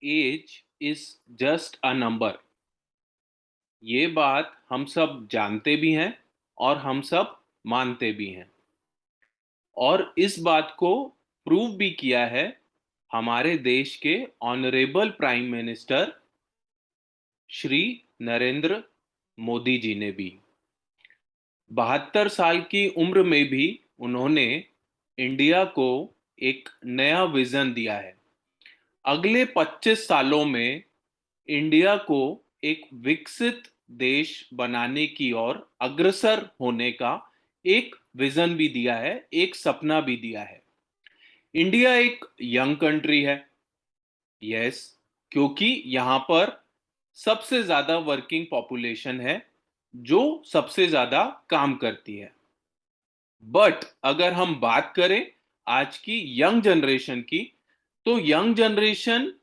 As is just a number. ये बात हम सब जानते भी हैं और हम सब मानते भी हैं। और इस बात को प्रूव भी किया है हमारे देश के honourable prime minister Shri Narendra Modi ji ने भी 72 साल की उम्र में भी उन्होंने इंडिया को एक नया विजन दिया है। अगले 25 सालों में इंडिया को एक विकसित देश बनाने की ओर अग्रसर होने का एक विजन भी दिया है, एक सपना भी दिया है। इंडिया एक यंग कंट्री है, यस, क्योंकि यहाँ पर सबसे ज्यादा वर्किंग पॉपुलेशन है जो सबसे ज्यादा काम करती है। बट अगर हम बात करें आज की यंग जनरेशन की, तो यंग जनरेशन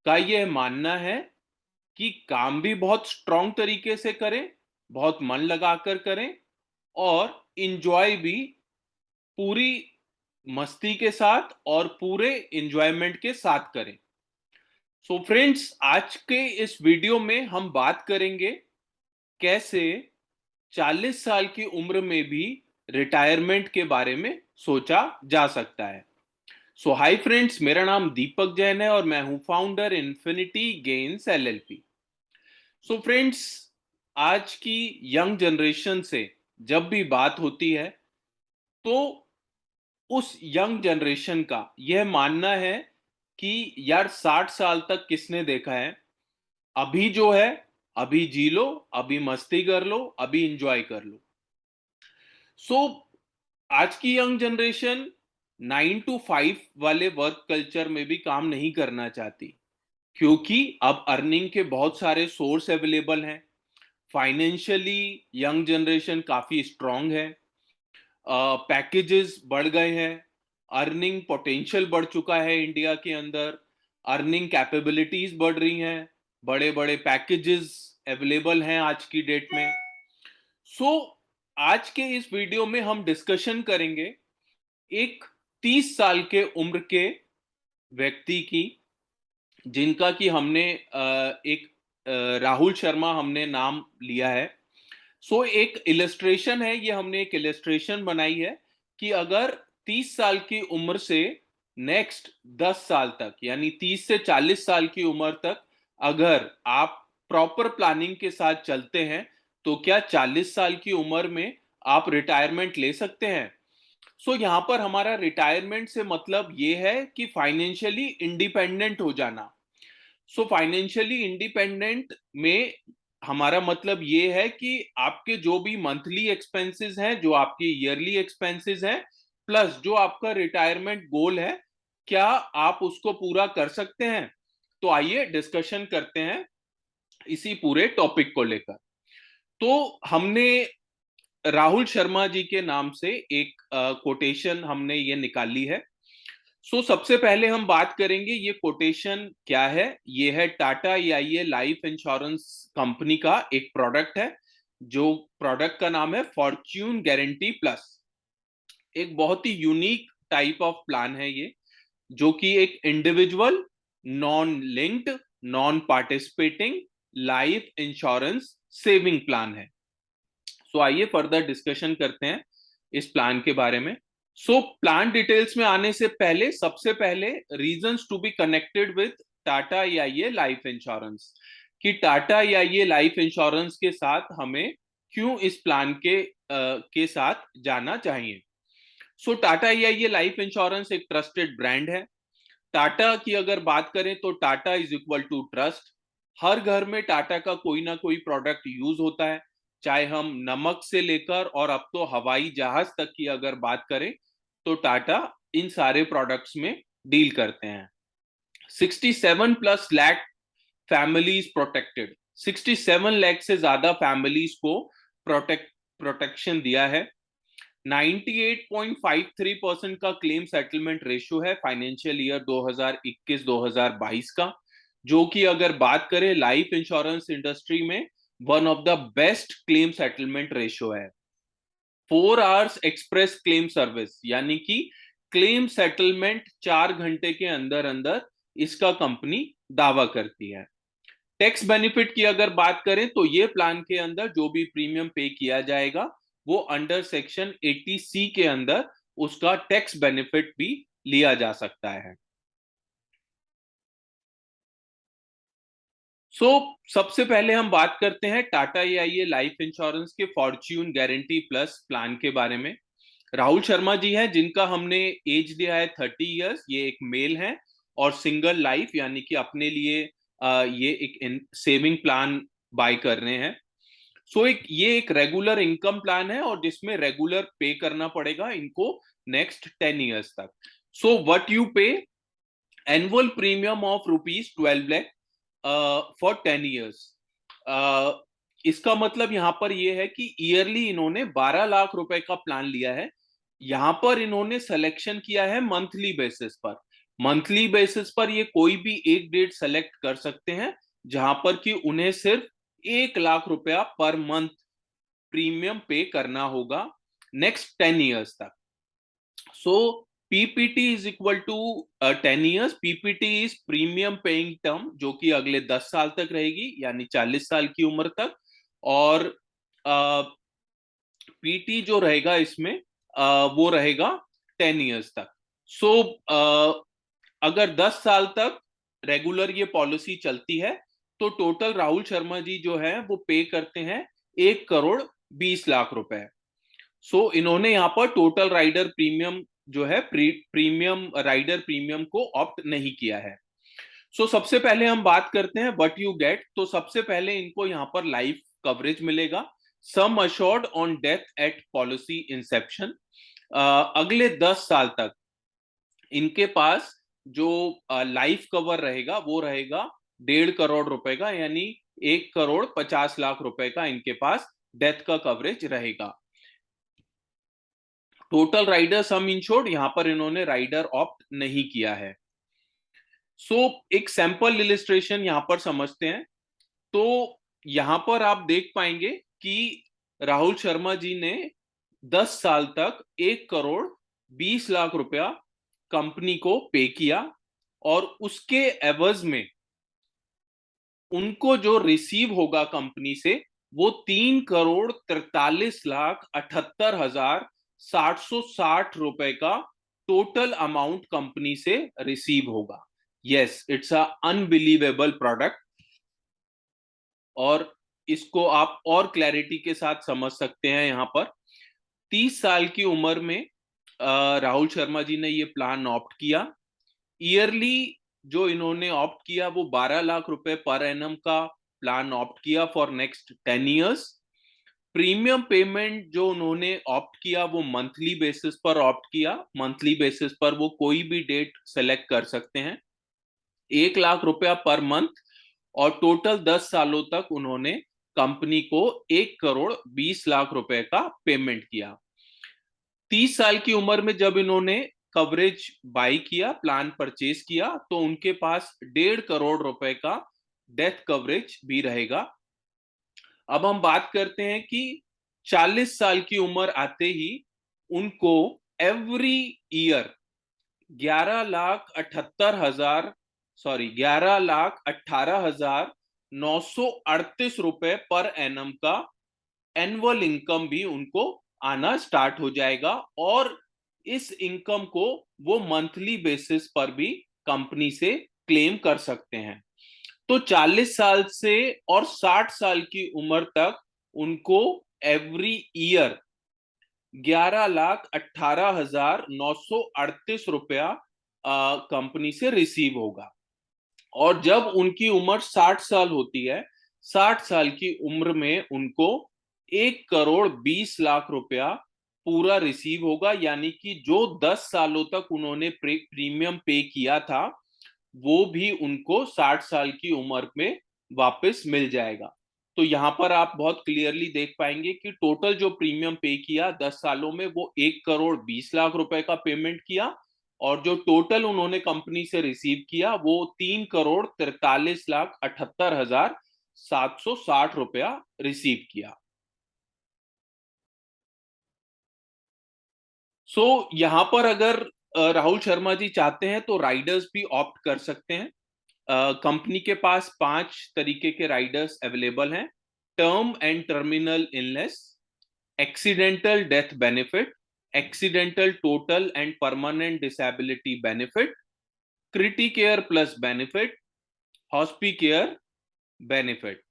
का यह मानना है कि काम भी बहुत स्ट्रांग तरीके से करें, बहुत मन लगाकर करें और इंजॉय भी पूरी मस्ती के साथ और पूरे इंजॉयमेंट के साथ करें। सो फ्रेंड्स, आज के इस वीडियो में हम बात करेंगे कैसे 40 साल की उम्र में भी रिटायरमेंट के बारे में सोचा जा सकता है। सो हाय फ्रेंड्स, मेरा नाम दीपक जैन है और मैं हूं founder infinity gains LLP. So friends, आज की यंग जनरेशन से जब भी बात होती है तो उस यंग जनरेशन का यह मानना है कि यार 60 साल तक किसने देखा है, अभी जो है अभी जी लो, अभी मस्ती कर लो, अभी इंजॉय कर लो। सो आज की यंग जनरेशन 9 to 5 वाले वर्क कल्चर में भी काम नहीं करना चाहती, क्योंकि अब अर्निंग के बहुत सारे सोर्स अवेलेबल हैं। फाइनेंशियली यंग जनरेशन काफी स्ट्रांग है, पैकेजेस बढ़ गए हैं, अर्निंग पोटेंशियल बढ़ चुका है इंडिया के अंदर, अर्निंग कैपेबिलिटीज बढ़ रही हैं, बड़े बड़े पैकेजेस अवेलेबल हैं आज की डेट में। सो आज के इस वीडियो में हम डिस्कशन करेंगे एक 30 साल के उम्र के व्यक्ति की, जिनका कि हमने एक राहुल शर्मा हमने नाम लिया है। सो एक इलस्ट्रेशन है, ये हमने एक इलस्ट्रेशन बनाई है कि अगर 30 साल की उम्र से नेक्स्ट 10 साल तक, यानी 30 से 40 साल की उम्र तक अगर आप प्रॉपर प्लानिंग के साथ चलते हैं तो क्या 40 साल की उम्र में आप रिटायरमेंट ले सकते हैं। सो यहां पर हमारा रिटायरमेंट से मतलब ये है कि फाइनेंशियली इंडिपेंडेंट हो जाना। सो फाइनेंशियली इंडिपेंडेंट में हमारा मतलब ये है कि आपके जो भी मंथली एक्सपेंसेस हैं, जो आपके ईयरली एक्सपेंसेस हैं, प्लस जो आपका रिटायरमेंट गोल है, क्या आप उसको पूरा कर सकते हैं। तो आइए डिस्कशन करते हैं इसी पूरे टॉपिक को लेकर। तो हमने राहुल शर्मा जी के नाम से एक कोटेशन हमने ये निकाली है। सबसे पहले हम बात करेंगे ये कोटेशन क्या है। ये है Tata AIA life insurance company का एक प्रोडक्ट है, जो प्रोडक्ट का नाम है फॉर्च्यून गारंटी प्लस। एक बहुत ही यूनिक टाइप ऑफ प्लान है ये, जो कि एक individual, non linked, non participating life insurance saving plan है। आइए फर्दर डिस्कशन करते हैं इस प्लान के बारे में। प्लान डिटेल्स में आने से पहले सबसे पहले reasons to be connected with Tata AIA life insurance, कि टाटा AIA लाइफ इंश्योरेंस के साथ हमें क्यों इस प्लान के साथ जाना चाहिए। टाटा AIA लाइफ इंश्योरेंस एक ट्रस्टेड ब्रांड है। टाटा की अगर बात करें तो Tata is equal to trust. हर घर में टाटा का कोई ना कोई प्रोडक्ट यूज होता है, चाहे हम नमक से लेकर और अब तो हवाई जहाज तक की अगर बात करें तो टाटा इन सारे प्रोडक्ट्स में डील करते हैं। 67+ लाख फैमिलीज प्रोटेक्टेड, 67 लाख से ज्यादा फैमिलीज को प्रोटेक्शन दिया है। 98.53% का क्लेम सेटलमेंट रेशियो है फाइनेंशियल ईयर 2021-2022 का, जो कि अगर बात करें लाइफ इंश्योरेंस इंडस्ट्री में one of the best claim settlement ratio है। 4 आवर्स एक्सप्रेस क्लेम सर्विस, यानी कि क्लेम सेटलमेंट 4 घंटे के अंदर अंदर इसका कंपनी दावा करती है। टैक्स बेनिफिट की अगर बात करें तो ये प्लान के अंदर जो भी प्रीमियम पे किया जाएगा वो अंडर सेक्शन 80C के अंदर उसका टैक्स बेनिफिट भी लिया जा सकता है। सबसे पहले हम बात करते हैं टाटा AIA लाइफ इंश्योरेंस के फॉर्च्यून गारंटी प्लस प्लान के बारे में। राहुल शर्मा जी हैं जिनका हमने एज दिया है 30 इयर्स, ये एक मेल हैं और सिंगल लाइफ यानी कि अपने लिए ये एक सेविंग प्लान बाय कर रहे हैं। ये एक रेगुलर इनकम प्लान है और जिसमें रेगुलर पे करना पड़ेगा इनको नेक्स्ट 10 इयर्स तक। व्हाट यू पे, annual premium of ₹12 lakh for 10 years. इसका मतलब यहां पर यह है कि ईयरली इन्होंने 12 लाख रुपए का प्लान लिया है। यहां पर इन्होंने सिलेक्शन किया है मंथली बेसिस पर। मंथली बेसिस पर ये कोई भी एक डेट सेलेक्ट कर सकते हैं जहां पर कि उन्हें सिर्फ 1 लाख रुपया पर मंथ प्रीमियम पे करना होगा नेक्स्ट 10 इयर्स तक। So PPT is equal to 10 years. PPT is premium paying term जो कि अगले 10 साल तक रहेगी यानी 40 साल की उम्र तक। और PT जो रहेगा इसमें वो रहेगा 10 इयर्स तक। सो अगर 10 साल तक रेगुलर ये पॉलिसी चलती है तो टोटल राहुल शर्मा जी जो है वो पे करते हैं 1 करोड़ 20 लाख रुपए। इन्होंने यहाँ पर टोटल राइडर प्रीमियम जो है प्रीमियम राइडर प्रीमियम को ऑप्ट नहीं किया है। सबसे पहले हम बात करते हैं व्हाट यू गेट। तो सबसे पहले इनको यहाँ पर लाइफ कवरेज मिलेगा, sum assured on death eight policy Inception. अगले 10 साल तक इनके पास जो लाइफ कवर रहेगा वो रहेगा 1.5 करोड़ रुपए का, यानी 1 करोड़ 50 लाख रुपए का इनके पास डेथ का कवरेज रहेगा। टोटल राइडर सम इंश्योर्ड यहां पर इन्होंने राइडर ऑप्ट नहीं किया है। एक सैंपल इलिस्ट्रेशन यहां पर समझते हैं। तो यहां पर आप देख पाएंगे कि राहुल शर्मा जी ने 10 साल तक 1 करोड़ 20 लाख रुपया कंपनी को पे किया और उसके एवज में उनको जो रिसीव होगा कंपनी से वो 3 करोड़ 43 लाख 78 हजार 760 रुपए का टोटल अमाउंट कंपनी से रिसीव होगा। Yes, it's a unbelievable product और इसको आप और क्लैरिटी के साथ समझ सकते हैं। यहां पर 30 साल की उम्र में राहुल शर्मा जी ने ये प्लान ऑप्ट किया। ईयरली जो इन्होंने ऑप्ट किया वो 12 लाख रुपए पर एनम का प्लान ऑप्ट किया for next 10 years. Premium payment जो उन्होंने ऑप्ट किया वो मंथली बेसिस पर ऑप्ट किया। मंथली बेसिस पर वो कोई भी डेट सेलेक्ट कर सकते हैं। 1 लाख रुपया पर मंथ और टोटल 10 सालों तक उन्होंने कंपनी को 1 करोड़ 20 लाख रुपए का पेमेंट किया। 30 साल की उम्र में जब इन्होंने कवरेज बाय किया, प्लान परचेज किया, तो उनके पास 1.5 करोड़ रुपए का डेथ कवरेज भी रहेगा। अब हम बात करते हैं कि 40 साल की उम्र आते ही उनको एवरी ईयर 11,18,हजार रुपए पर एनम का एनुअल इनकम भी उनको आना स्टार्ट हो जाएगा और इस इनकम को वो मंथली बेसिस पर भी कंपनी से क्लेम कर सकते हैं। तो 40 साल से और 60 साल की उम्र तक उनको एवरी ईयर 11,18,938 रुपया कंपनी से रिसीव होगा। और जब उनकी उम्र 60 साल होती है, 60 साल की उम्र में उनको 1 करोड़ 20 लाख रुपया पूरा रिसीव होगा, यानी कि जो 10 सालों तक उन्होंने प्रीमियम पे किया था वो भी उनको 60 साल की उम्र में वापस मिल जाएगा। तो यहां पर आप बहुत क्लियरली देख पाएंगे कि टोटल जो प्रीमियम पे किया 10 सालों में वो 1 करोड़ 20 लाख रुपए का पेमेंट किया और जो टोटल उन्होंने कंपनी से रिसीव किया वो 3 करोड़ 43 लाख 78 हजार 760 रुपया रिसीव किया। यहां पर अगर राहुल शर्मा जी चाहते हैं तो राइडर्स भी ऑप्ट कर सकते हैं। कंपनी के पास 5 तरीके के राइडर्स अवेलेबल हैं। Term and terminal illness, accidental death benefit, accidental total and permanent disability benefit, criticare plus benefit, hospicare benefit.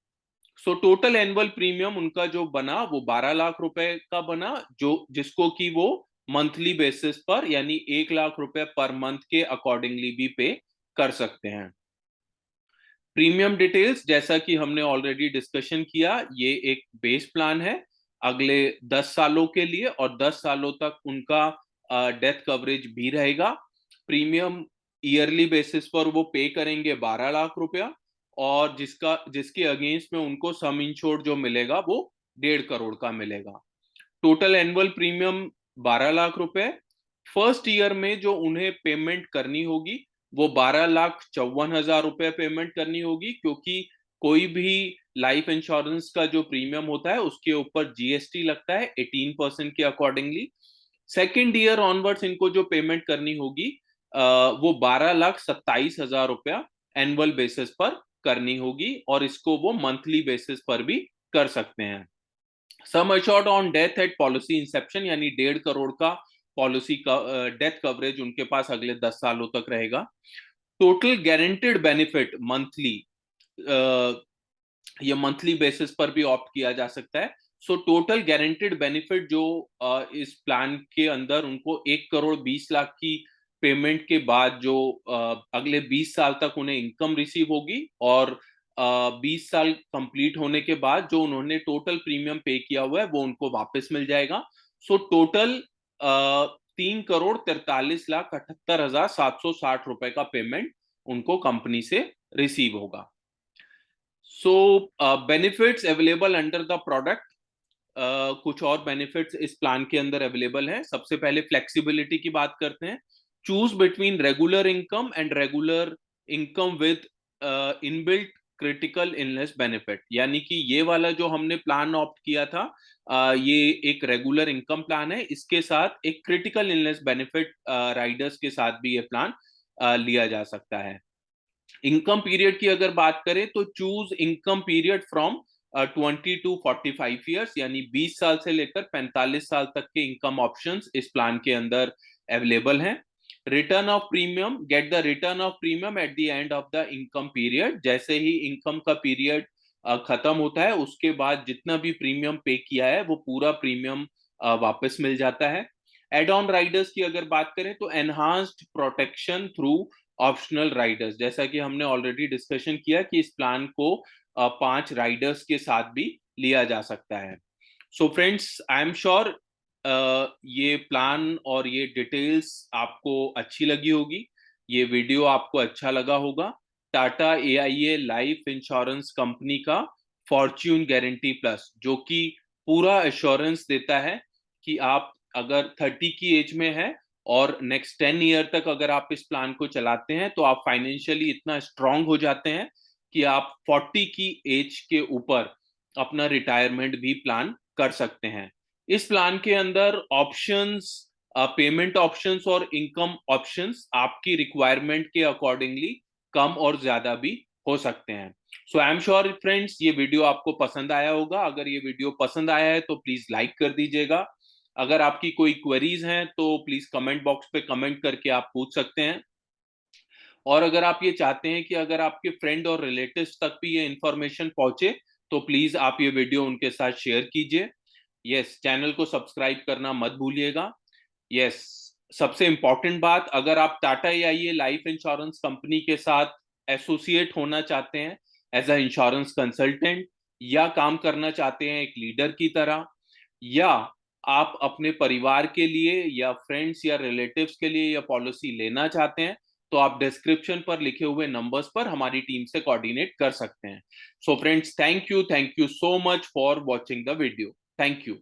So total annual premium उनका जो बना वो 12 लाख रुपए का बना, जो जिसको कि वो मंथली बेसिस पर यानी 1 लाख रुपए पर मंथ के अकॉर्डिंगली भी पे कर सकते हैं। प्रीमियम डिटेल्स जैसा कि हमने ऑलरेडी डिस्कशन किया, ये एक बेस प्लान है अगले 10 सालों के लिए, और 10 सालों तक उनका डेथ कवरेज भी रहेगा। प्रीमियम ईयरली बेसिस पर वो पे करेंगे 12 लाख रुपया, और जिसके अगेंस्ट में उनको सम इंश्योर्ड जो मिलेगा वो 1.5 करोड़ का मिलेगा। टोटल एनुअल प्रीमियम 12 लाख रुपए। फर्स्ट ईयर में जो उन्हें पेमेंट करनी होगी वो 12,54,000 रुपए पेमेंट करनी होगी, क्योंकि कोई भी लाइफ इंश्योरेंस का जो प्रीमियम होता है उसके ऊपर जीएसटी लगता है 18% के अकॉर्डिंगली। सेकेंड ईयर ऑनवर्ड्स इनको जो पेमेंट करनी होगी वो 12,27,000 रुपया एनुअल बेसिस पर करनी होगी, और इसको वो मंथली बेसिस पर भी कर सकते हैं। Sum assured on death eight policy Inception, यानी 1.5 करोड़ का पॉलिसी का डेथ कवरेज उनके पास अगले 10 सालों तक रहेगा। टोटल गारंटेड बेनिफिट मंथली, ये मंथली बेसिस पर भी ऑप्ट किया जा सकता है। सो टोटल गारंटेड बेनिफिट जो इस प्लान के अंदर उनको 1,20,00,000 की पेमेंट के बाद जो अगले 20 साल तक उन्हें इनकम रिसीव होगी, और 20 साल कंप्लीट होने के बाद जो उन्होंने टोटल प्रीमियम पे किया हुआ है वो उनको वापस मिल जाएगा। सो टोटल 3,43,78,760 रुपए का पेमेंट उनको कंपनी से रिसीव होगा। सो benefits available under the product, कुछ और बेनिफिट्स इस प्लान के अंदर अवेलेबल हैं। सबसे पहले फ्लेक्सिबिलिटी की बात करते हैं। Choose between regular income and regular income with inbuilt critical illness benefit, यानी कि ये वाला जो हमने प्लान ऑप्ट किया था ये एक रेगुलर इनकम प्लान है, इसके साथ एक क्रिटिकल इलनेस बेनिफिट राइडर्स के साथ भी ये प्लान लिया जा सकता है। इनकम पीरियड की अगर बात करें तो choose income period from 20 to 45 years, यानी 20 साल से लेकर 45 साल तक के इनकम ऑप्शंस इस प्लान के अंदर अवेलेबल हैं। Return of premium, get the return of premium at the end of the income period, जैसे ही इनकम का पीरियड खत्म होता है उसके बाद जितना भी प्रीमियम पे किया है वो पूरा प्रीमियम वापस मिल जाता है। एड ऑन राइडर्स की अगर बात करें तो enhanced protection through optional Riders, जैसा कि हमने ऑलरेडी डिस्कशन किया कि इस प्लान को 5 राइडर्स के साथ भी लिया जा सकता है। So friends, I am sure ये प्लान और ये डिटेल्स आपको अच्छी लगी होगी, ये वीडियो आपको अच्छा लगा होगा। Tata AIA life insurance company का फॉर्च्यून गारंटी प्लस, जो कि पूरा एश्योरेंस देता है कि आप अगर 30 की एज में है और नेक्स्ट 10 ईयर तक अगर आप इस प्लान को चलाते हैं तो आप फाइनेंशियली इतना स्ट्रांग हो जाते हैं कि आप 40 की एज के ऊपर अपना रिटायरमेंट भी प्लान कर सकते हैं। इस प्लान के अंदर ऑप्शंस, पेमेंट ऑप्शंस और इनकम ऑप्शंस आपकी रिक्वायरमेंट के अकॉर्डिंगली कम और ज्यादा भी हो सकते हैं। सो आई एम श्योर फ्रेंड्स ये वीडियो आपको पसंद आया होगा। अगर ये वीडियो पसंद आया है तो प्लीज लाइक कर दीजिएगा। अगर आपकी कोई क्वेरीज हैं तो प्लीज कमेंट बॉक्स पे कमेंट करके आप पूछ सकते हैं। और अगर आप ये चाहते हैं कि अगर आपके फ्रेंड और रिलेटिव्स तक भी ये इंफॉर्मेशन पहुंचे तो प्लीज आप ये वीडियो उनके साथ शेयर कीजिए। यस, चैनल को सब्सक्राइब करना मत भूलिएगा। यस, सबसे इंपॉर्टेंट बात, अगर आप Tata AIA life insurance company के साथ एसोसिएट होना चाहते हैं एज अ इंश्योरेंस कंसल्टेंट, या काम करना चाहते हैं एक लीडर की तरह, या आप अपने परिवार के लिए या फ्रेंड्स या रिलेटिव्स के लिए या पॉलिसी लेना चाहते हैं, तो आप डिस्क्रिप्शन पर लिखे हुए नंबर्स पर हमारी टीम से कोऑर्डिनेट कर सकते हैं। So friends, thank you so much for watching the video. Thank you.